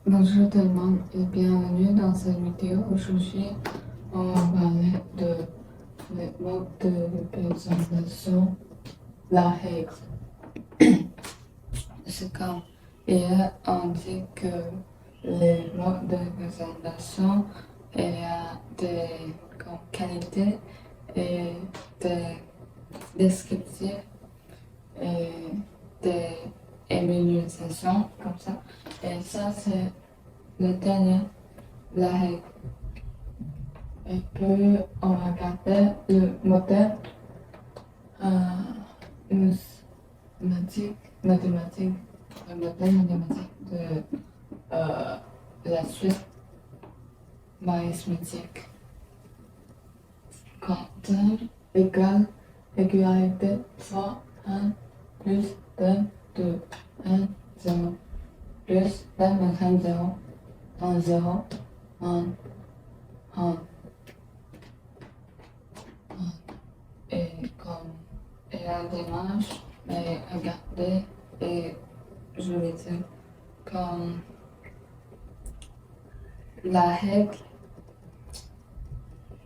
Bonjour tout le monde et bienvenue dans cette vidéo. Aujourd'hui, on va parler de les modes de représentation, la règle. C'est comme hier, on dit que les modes de représentation, il y a des comme, qualités et des descriptifs et des évaluations comme ça. Et ça, c'est le dernier, la règle. Et puis, on va regarder le modèle mathématique, le modèle mathématique de la suite arithmétique. Quand 1 égale régularité fois 1 plus 2, 2, 1, 0, plus 2 moins 1, 0, 1, 0, 1, 1. Et comme il y a des marches, mais regardez, et je vais dire, comme la règle,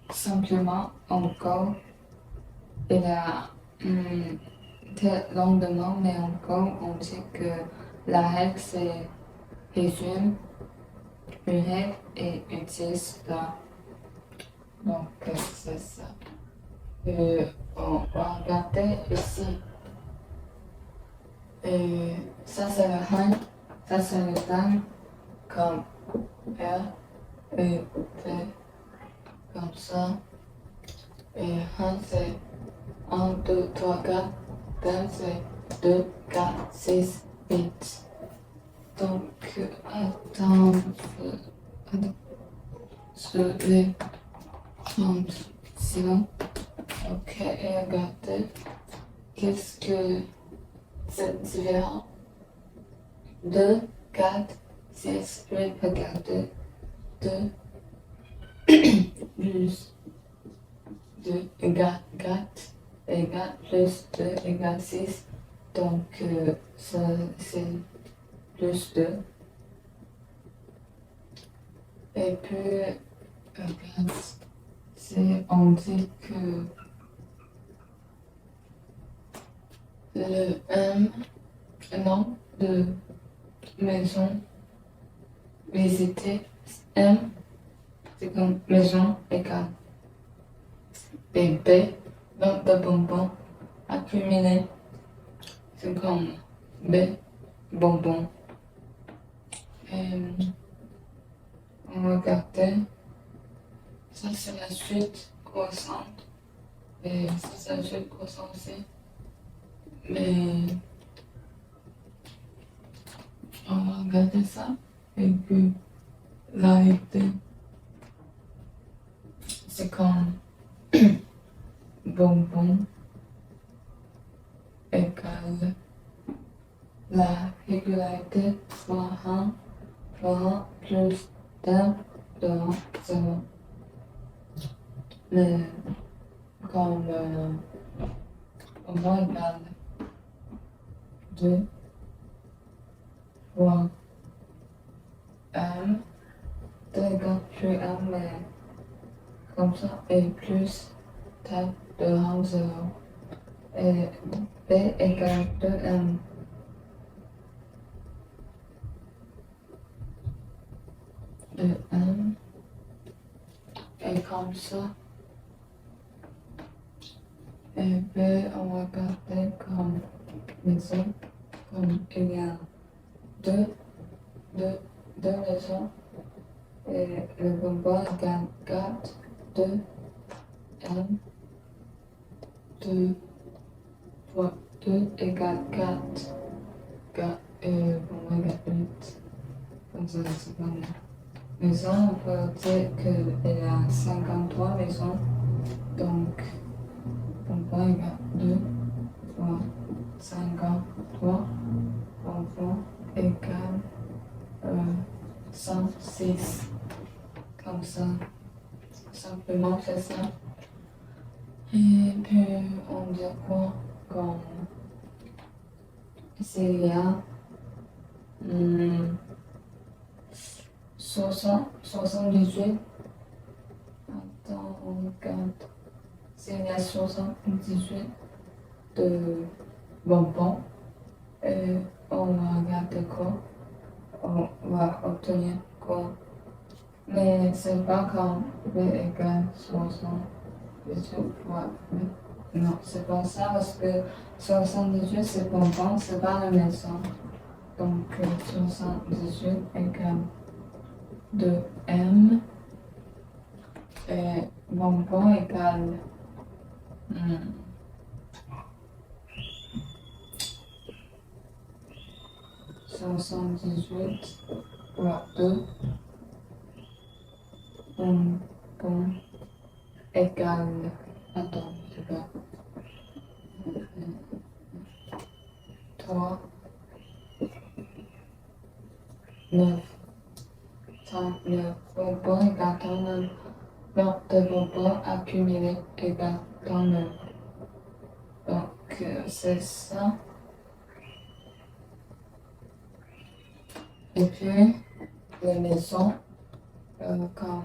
simplement, encore, il y a très longuement, mais encore, on dit que la règle, c'est résume une règle et utilise la. Donc, c'est ça. On va regarder ici. Et ça, c'est le han, ça, c'est le dan, comme R, et T, comme ça. Et han, c'est 1, 2, 3, 4. Dan, c'est 2, 4, 6, 8. Donc, attends, je vais prendre ça. Ok, et regardez, qu'est-ce que c'est différent? 2, 4, 6, 8, regardez. 2 plus 2 égale 4, et 4 plus 2 égale 6. Donc, ça, c'est plus 2. Et puis, regarde, on dit que le nombre de maisons visitées, M, c'est comme maison égale B, nombre de bonbons accumulés, c'est comme B, bonbons. Et on va regarder, ça c'est la suite croissante, et ça c'est la suite croissante aussi. Mais on va regarder ça, et puis la réalité, c'est comme bonbon égale la régularité fois 1 plus 1 de 0. Mais comme bonbon égale 2 fois 1, 2 égale plus 1, mais comme ça, et plus 1 de 0. Et B égale 2M. De 1. Et comme ça. Et B, on va garder comme maison. Comme il y a deux maisons. Et le bonbon égale 4, 2, M. 2 fois 2 égale 4. 4 et bonbon égale 8. Comme ça, c'est pas mal. Maisons, on peut dire qu'il y a 53 maisons. Donc, bonbon égale 2 fois 53. Bonbon égale 106. Comme ça, simplement c'est ça. Et puis, on dit quoi? Comme s'il y a 78. Attends, on regarde. S'il y a 78 de bonbons, on va regarder quoi? On va obtenir quoi? Mais c'est pas comme B égale 78 fois B. Non, c'est pas ça parce que 78 c'est bonbon, c'est pas la maison. Donc 78 égale 2M et bonbon égale 78 fois 2. Bonbon égale. Attends, c'est pas. 3, 9, 39. Bonbon égale 39. Nombre de bonbons accumulés égale 39. Donc, c'est ça. Et puis, les maisons, comme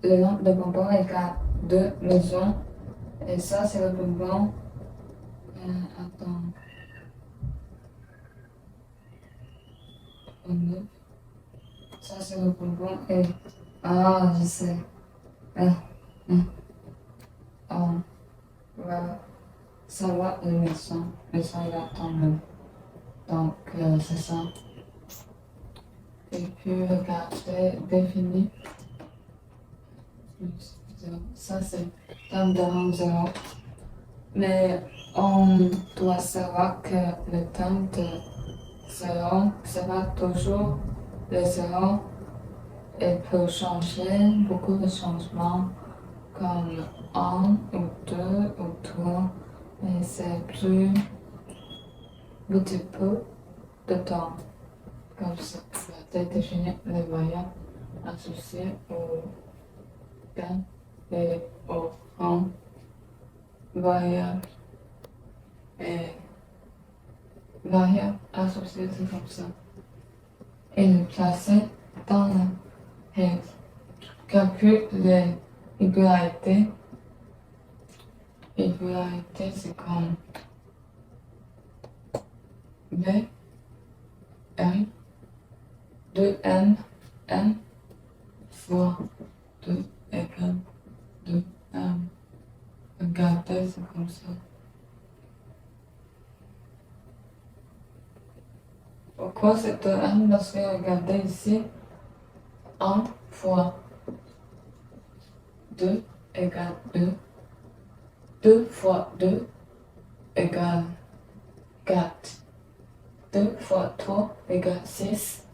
le nombre de bonbons égale 2 maisons. Et ça, c'est le bonbon. Attends. 9. Ça, c'est le bonbon. Et. Ah, je sais. On va savoir les maisons. Maison égale 39. Donc, c'est ça. Et puis, regardez, définir. Ça, c'est terme de 0. Mais on doit savoir que le terme de 0 sera toujours le 0 et peut changer beaucoup de changements comme 1 ou 2 ou 3. Mais c'est plus petit peu de temps. Comme ça, pour définir les variables associées au gain et au rang variable et variable associée, c'est comme ça. Et le placer dans la règle. Calcule les égalités. Égalité, c'est comme B, M, 2M, M fois 2 égale 2M. Regardez, c'est comme ça. Pourquoi c'est 2M? Parce que regardez ici, 1 fois 2 égale 2. 2 fois 2 égale 4. 2 fois 3 égale 6.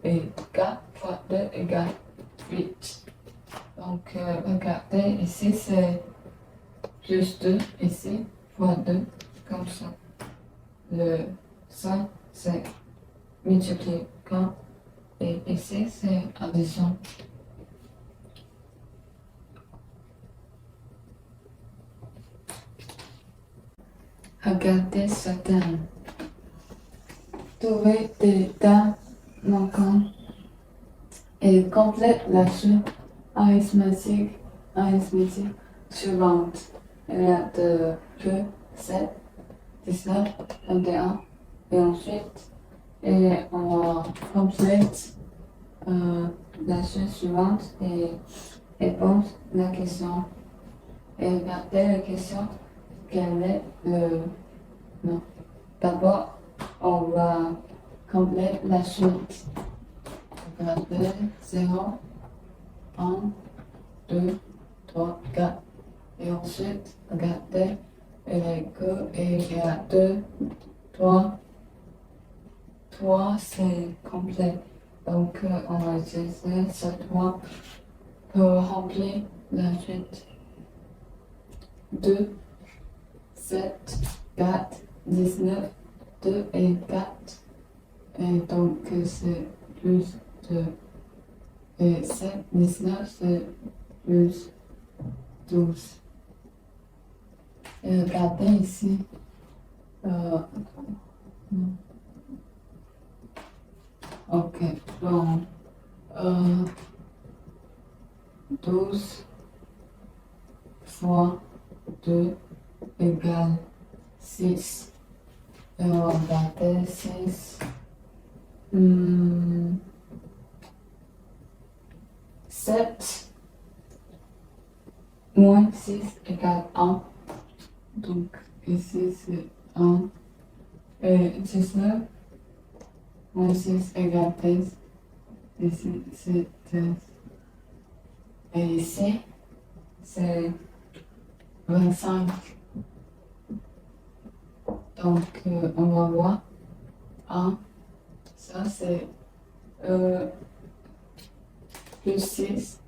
Et 4 fois 2 égale 8. Donc, regardez, ici c'est plus 2, ici, fois 2, comme ça. Ça, c'est multiplication. Et ici, c'est addition. Regardez ce terme. Trouver des termes manquants et complète la suite arithmétique suivante. Il y a de 2, 7, 19, 21 et ensuite on complète la suite suivante et répond la question. Et regardez la question, quel est le nom. D'abord, on va compléter la suite. Regardez 0, 1, 2, 3, 4. Et ensuite, regardez, il y a 2, 3. 3, c'est complet. Donc, on va utiliser ce 3 pour remplir la suite. 2, 7, 4, 19, 2 et 4. Et donc, c'est plus de. Et 7, 19, c'est plus 12. Et regardez ici. Ok, bon, euh, 12 fois 2 égale 6. Et on va garder 6. 7 moins 6 égale 1. Donc ici c'est 1. Et 19 moins 6 égale 13. Ici c'est 13. Et ici c'est 25. Donc on va voir 1. Ça c'est plus 6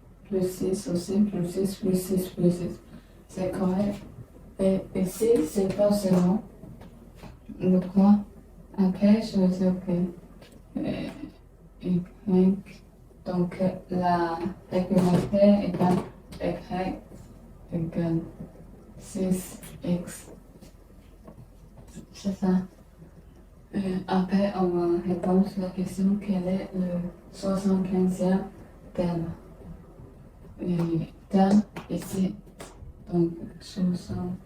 aussi, plus 6, plus 6, plus 6. C'est correct. Et ici, c'est pas zéro. Pourquoi? Après, je vais dire que y, donc la régularité égale y égale 6x. C'est ça. Après, on va répondre à la question quel est le 75e terme. Et terme ici, donc 60.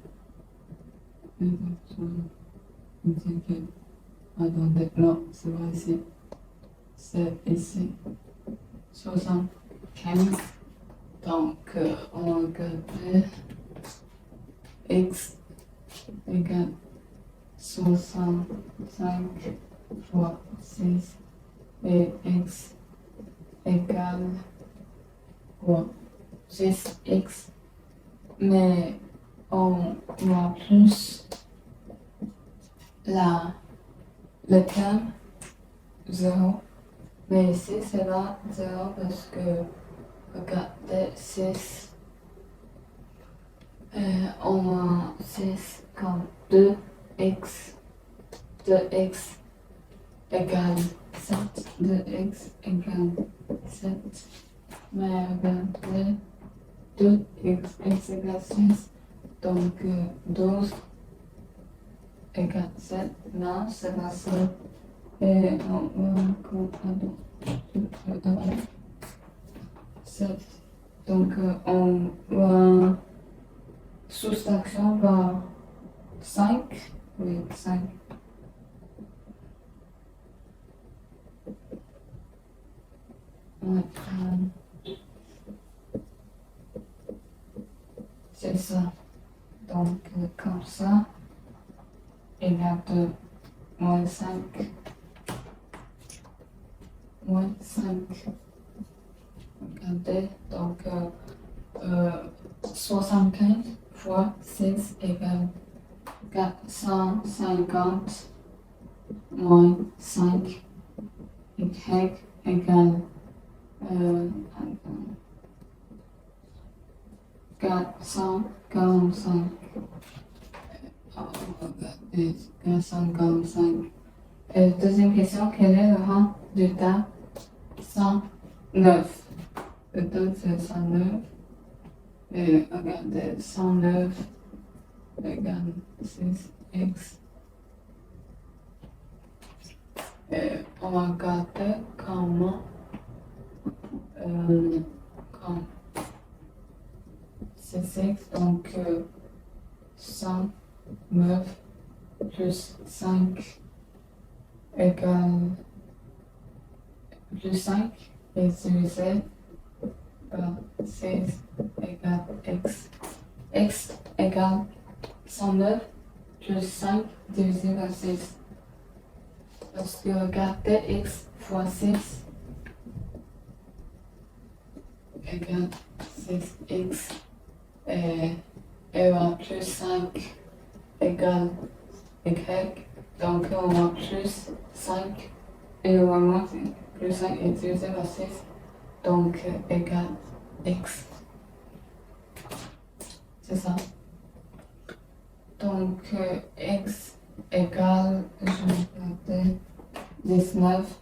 Attendez, non, c'est pas ici. C'est ici. 75. Donc, on va garder x égale 65 fois 6 et x égale quoi? 6x. Mais on voit plus le terme 0. Mais ici c'est là 0 parce que regardez 6. On a 6 comme 2x. 2x égale 7. 2x égale 7. Mais regardez 2x égale 6. Donc 12 égale 7. Là, c'est la seule. Et on va compter 7. Donc on va soustraction par 5. Oui, 5. C'est ça. Donc comme ça, il y a 2 moins 5. Moins 5. Regardez, donc 75 fois 6 égale 450 moins 5 y égale 445. On va regarder 445. Et deuxième question, quel est le rang du tas 109? Le tas c'est 109. Et regardez, 109 égale 6x. Et on va regarder comment comme 6x, donc 109 plus 5 égale plus 5 et divisé par 6 égale x. X égale 109 plus 5 divisé par 6. Parce que regardez x fois 6 égale 6x et plus 5 égale y. Donc on va plus 5 et on va moins plus 5 et divisé par 6. Donc égale x. C'est ça. Donc x égale, je vais regarder, 19